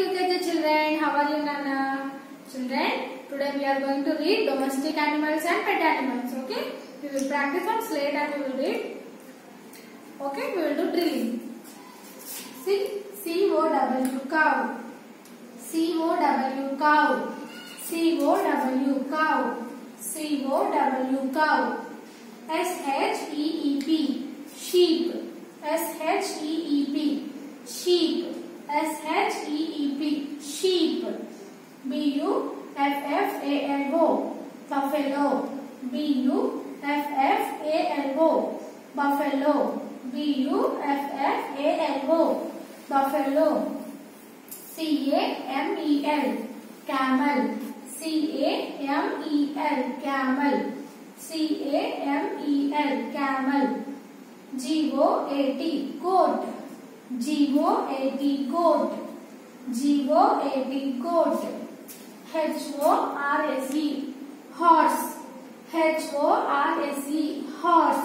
UKG children. How are you, Nana? Children, today we are going to read domestic animals and pet animals. Okay? We will practice on slate and we will read. Okay? We will do drilling. See, C-O-W cow. C-O-W cow. C-O-W cow. C-O-W cow. S-H-E-E-P sheep. S-H-E-E-P sheep. S-H-E-E-P sheep. B-U-F-F-A-L-O buffalo. B-U-F-F-A-L-O buffalo. B-U-F-F-A-L-O buffalo. C-A-M-E-L camel. C-A-M-E-L camel. C-A-M-E-L camel. G-O-A-T goat. G-O-A-T goat. G-O-A-T goat. H-O-R-S-E horse. H-O-R-S-E horse.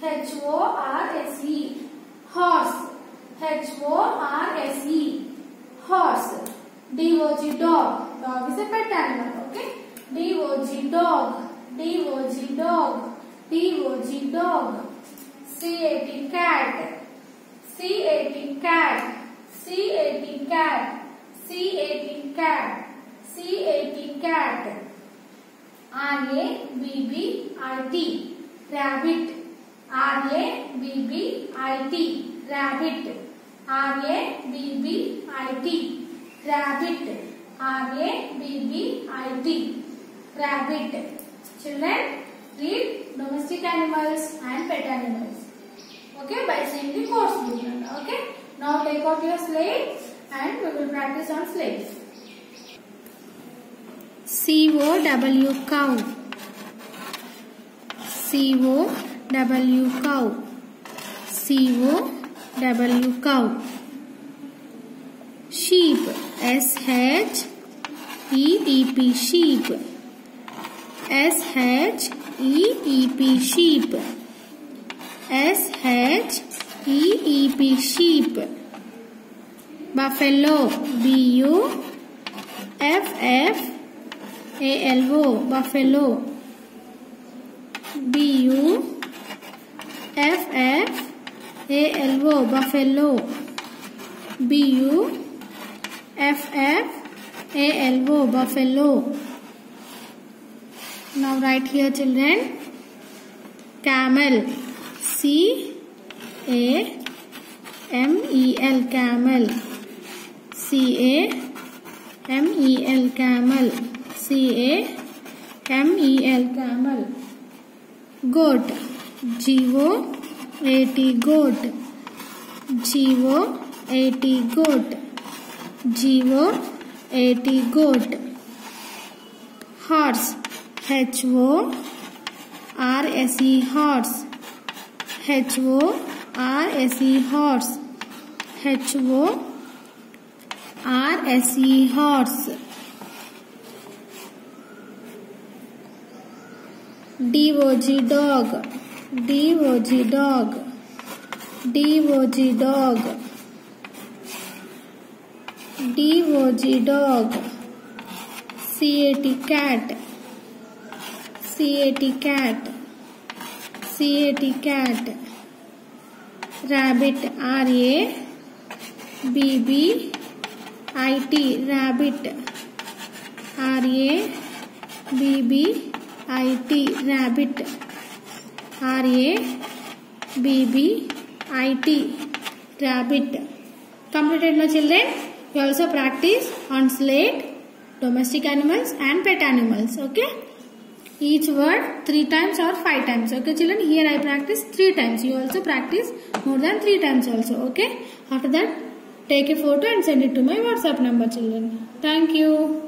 H-O-R-S-E horse. H-O-R-S-E horse. D-O-G dog. Dog is a pet animal. Okay. D-O-G dog. D-O-G dog. D-O-G dog. C-A-T cat. C-A-T cat. C-A-T cat. C-A-T cat. C-A-T cat. R-A-B-B-I-T rabbit. R-A-B-B-I-T rabbit. R-A-B-B-I-T rabbit. R-A-B-B-I-T rabbit. Children, read domestic animals and pet animals. Okay, by saying the course book. Okay, now take out your slate and we will practice on slate. C-O-W cow. C-O-W cow. C-O-W cow. Sheep. S-H-E-E-P sheep. S-H-E-E-P sheep. S-H-E-E-P sheep. Buffalo. B-U-F-F-A-L-O buffalo. B-U-F-F-A-L-O buffalo. B-U-F-F-A-L-O buffalo. Now write here, children. Camel. C-A-M-E-L camel. C-A-M-E-L camel. C-A-M-E-L camel. Goat. G-O-A-T goat. G-O-A-T goat. G-O-A-T goat. Horse. H-O-R-S-E horse. H-O-R-S-E horse. H-O-R-S-E horse. D-O-G dog. D-O-G dog. D-O-G dog. D-O-G dog. C-A-T cat. C-A-T cat. C-A-T cat. Rabbit. R-A-B-B-I-T rabbit. R-A-B-B-I-T rabbit. R-A-B-B-I-T rabbit. Completed now, children. You also practice on slate domestic animals and pet animals. Okay. Each word 3 times or 5 times. Okay, children. Here I practice 3 times. You also practice more than 3 times also. Okay. After that, take a photo and send it to my WhatsApp number, children. Thank you.